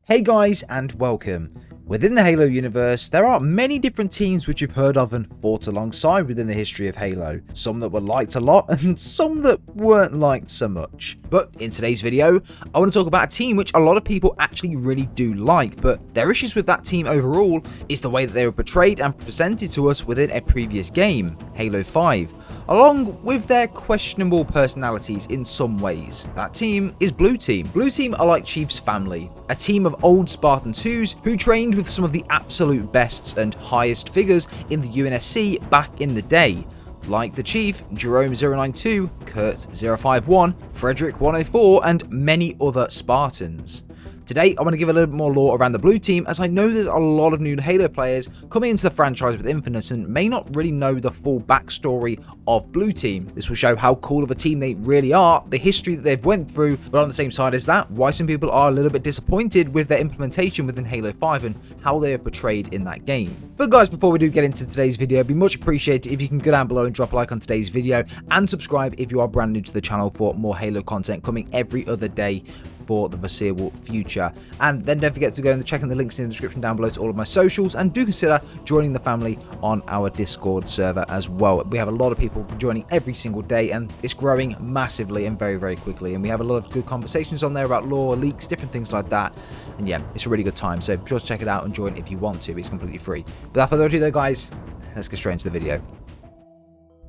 Hey guys, and welcome. Within the Halo universe, there are many different teams which you've heard of and fought alongside within the history of Halo. Some that were liked a lot and some that weren't liked so much. But in today's video, I want to talk about a team which a lot of people actually really do like, but their issues with that team overall is the way that they were portrayed and presented to us within a previous game, Halo 5, along with their questionable personalities in some ways. That team is Blue Team. Blue Team are like Chief's family, a team of old Spartan 2s who trained with some of the absolute bests and highest figures in the UNSC back in the day, like the Chief, Jerome 092, Kurt 051, Frederick 104, and many other Spartans. Today, I want to give a little bit more lore around the Blue Team, as I know there's a lot of new Halo players coming into the franchise with Infinite and may not really know the full backstory of Blue Team. This will show how cool of a team they really are, the history that they've went through, but on the same side as that, why some people are a little bit disappointed with their implementation within Halo 5 and how they are portrayed in that game. But guys, before we do get into today's video, it'd be much appreciated if you can go down below and drop a like on today's video and subscribe if you are brand new to the channel for more Halo content coming every other day for the foreseeable future. And then don't forget to go and check in the links in the description down below to all of my socials, and do consider joining the family on our Discord server as well. We have a lot of people joining every single day and it's growing massively and very quickly, and we have a lot of good conversations on there about lore, leaks, different things like that. And yeah, it's a really good time, so be sure to check it out and join if you want to. It's completely free. But without further ado though guys, let's get straight into the video.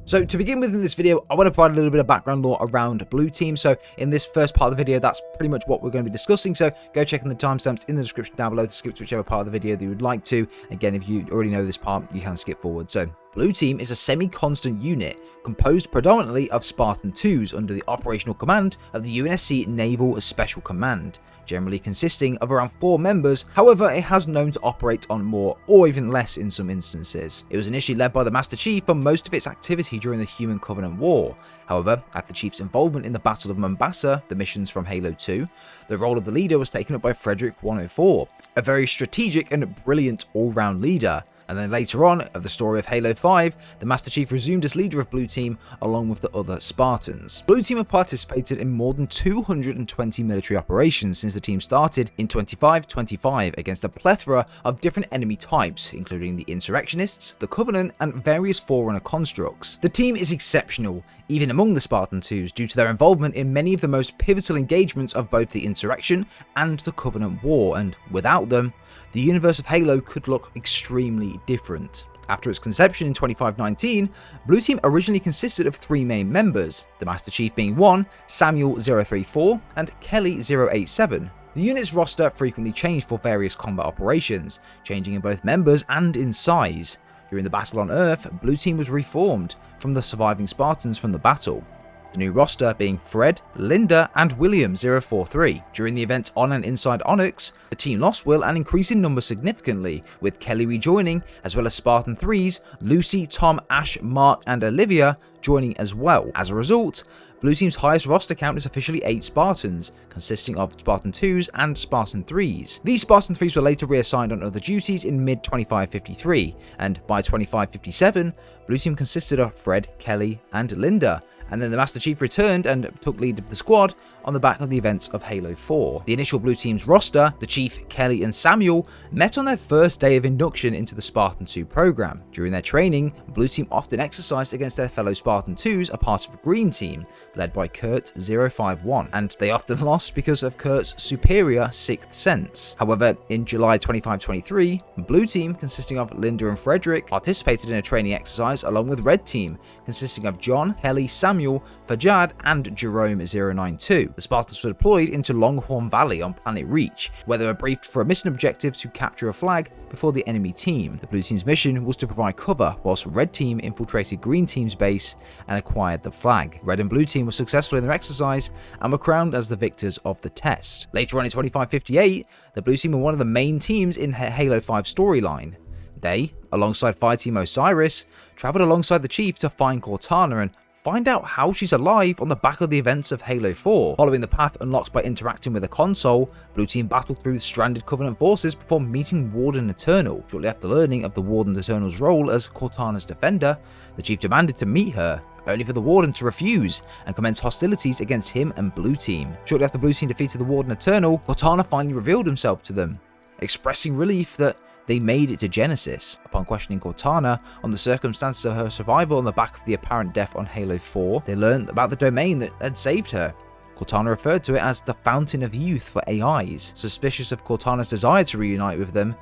So to begin with in this video, I want to provide a little bit of background lore around Blue Team. So in this first part of the video, that's pretty much what we're going to be discussing. So go check in the timestamps in the description down below to skip to whichever part of the video that you would like to. Again, if you already know this part, you can skip forward. So Blue Team is a semi-constant unit composed predominantly of Spartan 2s under the operational command of the UNSC Naval Special Command, generally consisting of around 4 members. However, it has known to operate on more or even less in some instances. It was initially led by the Master Chief for most of its activity during the Human Covenant War. However, after Chief's involvement in the Battle of Mombasa, the missions from Halo 2, the role of the leader was taken up by Frederick 104, a very strategic and brilliant all-round leader. And then later on, of the story of Halo 5, the Master Chief resumed as leader of Blue Team along with the other Spartans. Blue Team have participated in more than 220 military operations since the team started in 2525 against a plethora of different enemy types, including the Insurrectionists, the Covenant, and various Forerunner constructs. The team is exceptional, even among the Spartan 2s, due to their involvement in many of the most pivotal engagements of both the Insurrection and the Covenant War, and without them, the universe of Halo could look extremely different. After its conception in 2519, Blue Team originally consisted of 3 main members, the Master Chief being one, Samuel 034, and Kelly 087. The unit's roster frequently changed for various combat operations, changing in both members and in size. During the battle on Earth, Blue Team was reformed from the surviving Spartans from the battle, the new roster being Fred, Linda, and William 043. During the events on and inside Onyx, the team lost Will and increased in number significantly, with Kelly rejoining, as well as Spartan 3s, Lucy, Tom, Ash, Mark, and Olivia joining as well. As a result, Blue Team's highest roster count is officially 8 Spartans, consisting of Spartan 2s and Spartan 3s. These Spartan 3s were later reassigned on other duties in mid-2553, and by 2557, Blue Team consisted of Fred, Kelly, and Linda, and then the Master Chief returned and took lead of the squad on the back of the events of Halo 4. The initial Blue Team's roster, the Chief, Kelly, and Samuel, met on their first day of induction into the Spartan 2 program. During their training, Blue Team often exercised against their fellow Spartan 2s, a part of Green Team, led by Kurt 051, and they often lost because of Kurt's superior 6th sense. However, in July 2523, Blue Team, consisting of Linda and Frederick, participated in a training exercise along with Red Team, consisting of John, Kelly, Samuel, Fajad, and Jerome 092. The Spartans were deployed into Longhorn Valley on planet Reach, where they were briefed for a mission objective to capture a flag before the enemy team. The Blue Team's mission was to provide cover, whilst Red Team infiltrated Green Team's base and acquired the flag. Red and Blue Team were successful in their exercise and were crowned as the victors of the test. Later on in 2558, the Blue Team were one of the main teams in Halo 5 storyline. They, alongside Fireteam Osiris, travelled alongside the Chief to find Cortana and find out how she's alive on the back of the events of Halo 4. Following the path unlocked by interacting with a console, Blue Team battled through stranded Covenant forces before meeting Warden Eternal. Shortly after learning of the Warden Eternal's role as Cortana's defender, the Chief demanded to meet her, only for the Warden to refuse and commence hostilities against him and Blue Team. Shortly after Blue Team defeated the Warden Eternal, Cortana finally revealed himself to them, expressing relief that they made it to Genesis. Upon questioning Cortana on the circumstances of her survival on the back of the apparent death on Halo 4, they learned about the domain that had saved her. Cortana referred to it as the Fountain of Youth for AIs. Suspicious of Cortana's desire to reunite with them,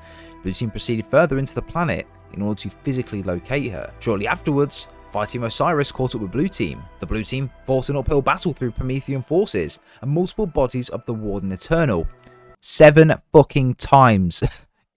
Blue Team proceeded further into the planet in order to physically locate her. Shortly afterwards, Fireteam Osiris caught up with Blue Team. The Blue Team fought an uphill battle through Promethean forces and multiple bodies of the Warden Eternal. 7 fucking times.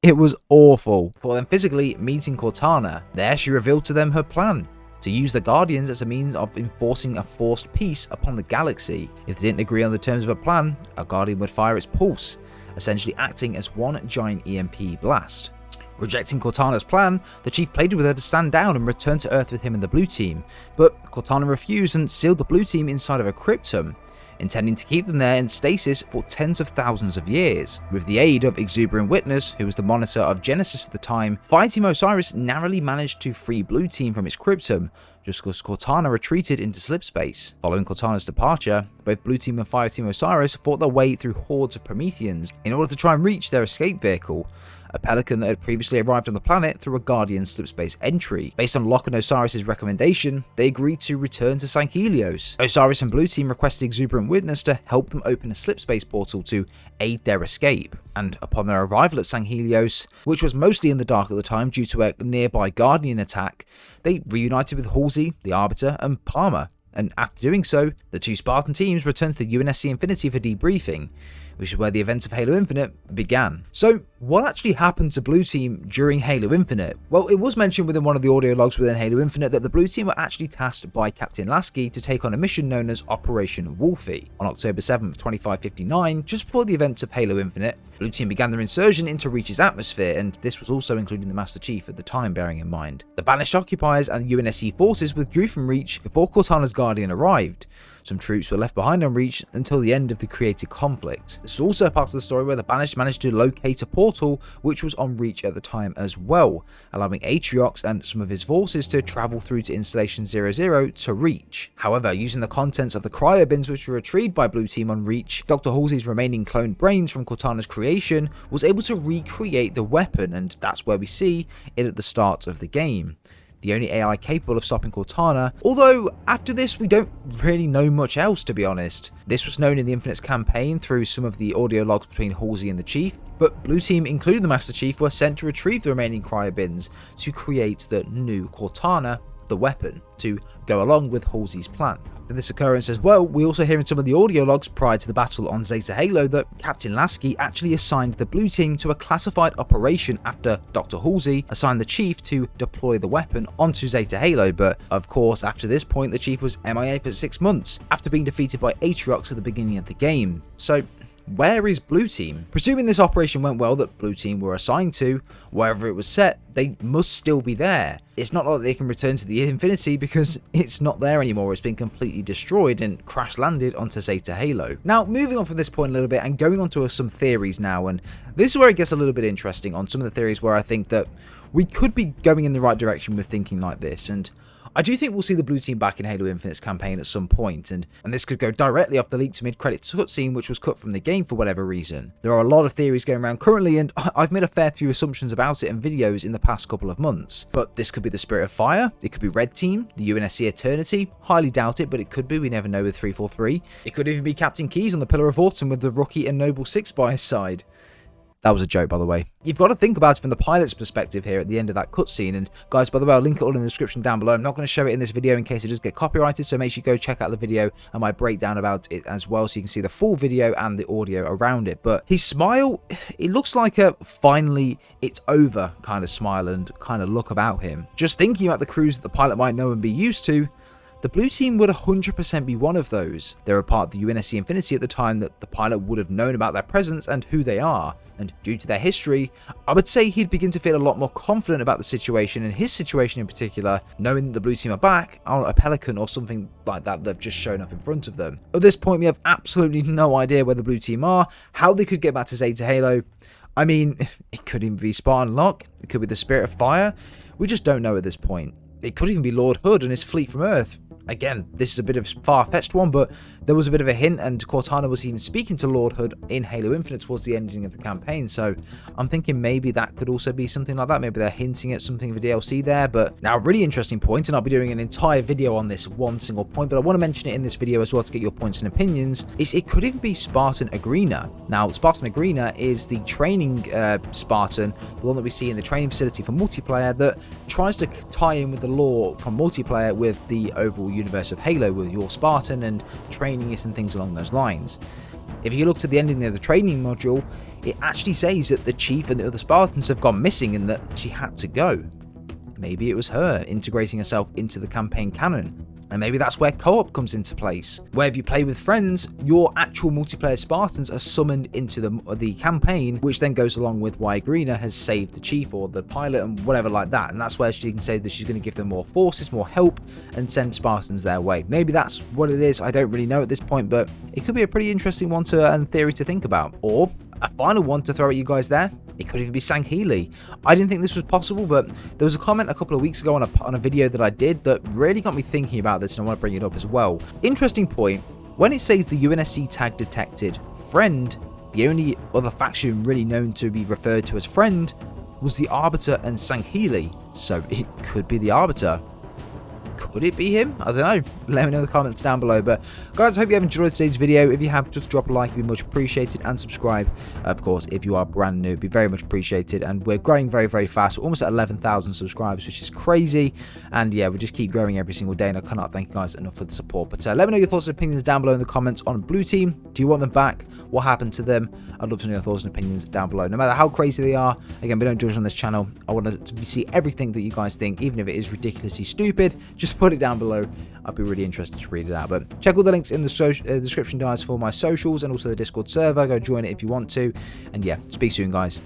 It was awful. For them physically meeting Cortana, there she revealed to them her plan: to use the Guardians as a means of enforcing a forced peace upon the galaxy. If they didn't agree on the terms of a plan, a Guardian would fire its pulse, essentially acting as one giant EMP blast. Rejecting Cortana's plan, the Chief pleaded with her to stand down and return to Earth with him and the Blue Team, but Cortana refused and sealed the Blue Team inside of a cryptum, intending to keep them there in stasis for tens of thousands of years. With the aid of Exuberant Witness, who was the monitor of Genesis at the time, Fireteam Osiris narrowly managed to free Blue Team from its cryptum, just as Cortana retreated into slipspace. Following Cortana's departure, both Blue Team and Fireteam Osiris fought their way through hordes of Prometheans in order to try and reach their escape vehicle, a pelican that had previously arrived on the planet through a Guardian slipspace entry. Based on Locke and Osiris' recommendation, they agreed to return to St. Helios. Osiris and Blue Team requested Exuberant Witness to help them open a slipspace portal to aid their escape, and upon their arrival at St. Helios, which was mostly in the dark at the time due to a nearby Guardian attack, they reunited with Halsey, the Arbiter, and Palmer, and after doing so, the two Spartan teams returned to the UNSC Infinity for debriefing, which is where the events of Halo Infinite began. So, what actually happened to Blue Team during Halo Infinite? Well, it was mentioned within one of the audio logs within Halo Infinite that the Blue Team were actually tasked by Captain Lasky to take on a mission known as Operation Wolfie. On October 7th, 2559, just before the events of Halo Infinite, Blue Team began their insursion into Reach's atmosphere, and this was also including the Master Chief at the time, bearing in mind. The banished occupiers and UNSC forces withdrew from Reach before Cortana's Guardian arrived. Some troops were left behind on Reach until the end of the created conflict. This is also a part of the story where the Banished managed to locate a portal which was on Reach at the time as well, allowing Atriox and some of his forces to travel through to Installation 00 to Reach. However, using the contents of the cryo bins which were retrieved by Blue Team on Reach, Dr. Halsey's remaining cloned brains from Cortana's creation was able to recreate the weapon, and that's where we see it at the start of the game. The only AI capable of stopping Cortana, although after this we don't really know much else, to be honest. This was known in the Infinites campaign through some of the audio logs between Halsey and the Chief, but Blue Team, including the Master Chief, were sent to retrieve the remaining cryobins to create the new Cortana, the weapon, to go along with Halsey's plan. In this occurrence as well, we also hear in some of the audio logs prior to the battle on Zeta Halo that Captain Lasky actually assigned the Blue Team to a classified operation after Dr. Halsey assigned the Chief to deploy the weapon onto Zeta Halo, but of course after this point the Chief was MIA for 6 months after being defeated by Atriox at the beginning of the game. So where is Blue Team? Presuming this operation went well that Blue Team were assigned to, wherever it was set, they must still be there. It's not like they can return to the Infinity because it's not there anymore. It's been completely destroyed and crash landed onto Zeta Halo. Now, moving on from this point a little bit and going on to some theories now, and this is where it gets a little bit interesting on some of the theories where I think that we could be going in the right direction with thinking like this, and I do think we'll see the Blue Team back in Halo Infinite's campaign at some point, and this could go directly off the leaked mid-credits cutscene which was cut from the game for whatever reason. There are a lot of theories going around currently, and I've made a fair few assumptions about it in videos in the past couple of months. But this could be the Spirit of Fire, it could be Red Team, the UNSC Eternity, highly doubt it, but it could be, we never know with 343. It could even be Captain Keyes on the Pillar of Autumn with the Rookie and Noble 6 by his side. That was a joke, by the way. You've got to think about it from the pilot's perspective here at the end of that cutscene. And guys, by the way, I'll link it all in the description down below. I'm not going to show it in this video in case it does get copyrighted, so make sure you go check out the video and my breakdown about it as well, so you can see the full video and the audio around it. But his smile, it looks like a finally it's over kind of smile and kind of look about him. Just thinking about the crews that the pilot might know and be used to, the blue team would 100% be one of those. They were part of the UNSC Infinity at the time that the pilot would have known about their presence and who they are, and due to their history, I would say he'd begin to feel a lot more confident about the situation, and his situation in particular, knowing that the blue team are back on a Pelican or something like that have just shown up in front of them. At this point, we have absolutely no idea where the blue team are, how they could get back to Zeta Halo. I mean, it could even be Spartan Locke, it could be the Spirit of Fire, we just don't know at this point. It could even be Lord Hood and his fleet from Earth. Again, this is a bit of a far-fetched one, but there was a bit of a hint, and Cortana was even speaking to Lord Hood in Halo Infinite towards the ending of the campaign, so I'm thinking maybe that could also be something like that. Maybe they're hinting at something of a DLC there. But now, a really interesting point, and I'll be doing an entire video on this one single point, but I want to mention it in this video as well to get your points and opinions, is it could even be Spartan Agrena. Now, Spartan Agrena is the training Spartan, the one that we see in the training facility for multiplayer, that tries to tie in with the lore from multiplayer with the overall universe of Halo, with your Spartan and training it and things along those lines. If you looked at the ending of the training module, it actually says that the chief and the other Spartans have gone missing and that she had to go. Maybe it was her integrating herself into the campaign canon. And maybe that's where co-op comes into place, where if you play with friends, your actual multiplayer Spartans are summoned into the campaign, which then goes along with why Agrena has saved the chief or the pilot and whatever like that. And that's where she can say that she's going to give them more forces, more help, and send Spartans their way. Maybe that's what it is. I don't really know at this point, but it could be a pretty interesting one and theory to think about. Or a final one to throw at you guys there, it could even be Sankhili. I didn't think this was possible, but there was a comment a couple of weeks ago on a video that I did that really got me thinking about this, and I want to bring it up as well. Interesting point, when it says the UNSC tag detected friend, the only other faction really known to be referred to as friend was the Arbiter and Sankhili, so it could be the Arbiter. Could it be him? I don't know. Let me know in the comments down below. But guys, I hope you have enjoyed today's video. If you have, just drop a like, it'd be much appreciated, and subscribe, of course, if you are brand new, it'd be very much appreciated. And we're growing very, very fast. We're almost at 11,000 subscribers, which is crazy. And yeah, we just keep growing every single day, and I cannot thank you guys enough for the support. But let me know your thoughts and opinions down below in the comments on Blue Team. Do you want them back? What happened to them? I'd love to know your thoughts and opinions down below. No matter how crazy they are, again, we don't judge on this channel. I want to see everything that you guys think, even if it is ridiculously stupid. Just put it down below. I'd be really interested to read it out. But check all the links in the description, guys, for my socials and also the Discord server. Go join it if you want to. And yeah, speak soon, guys.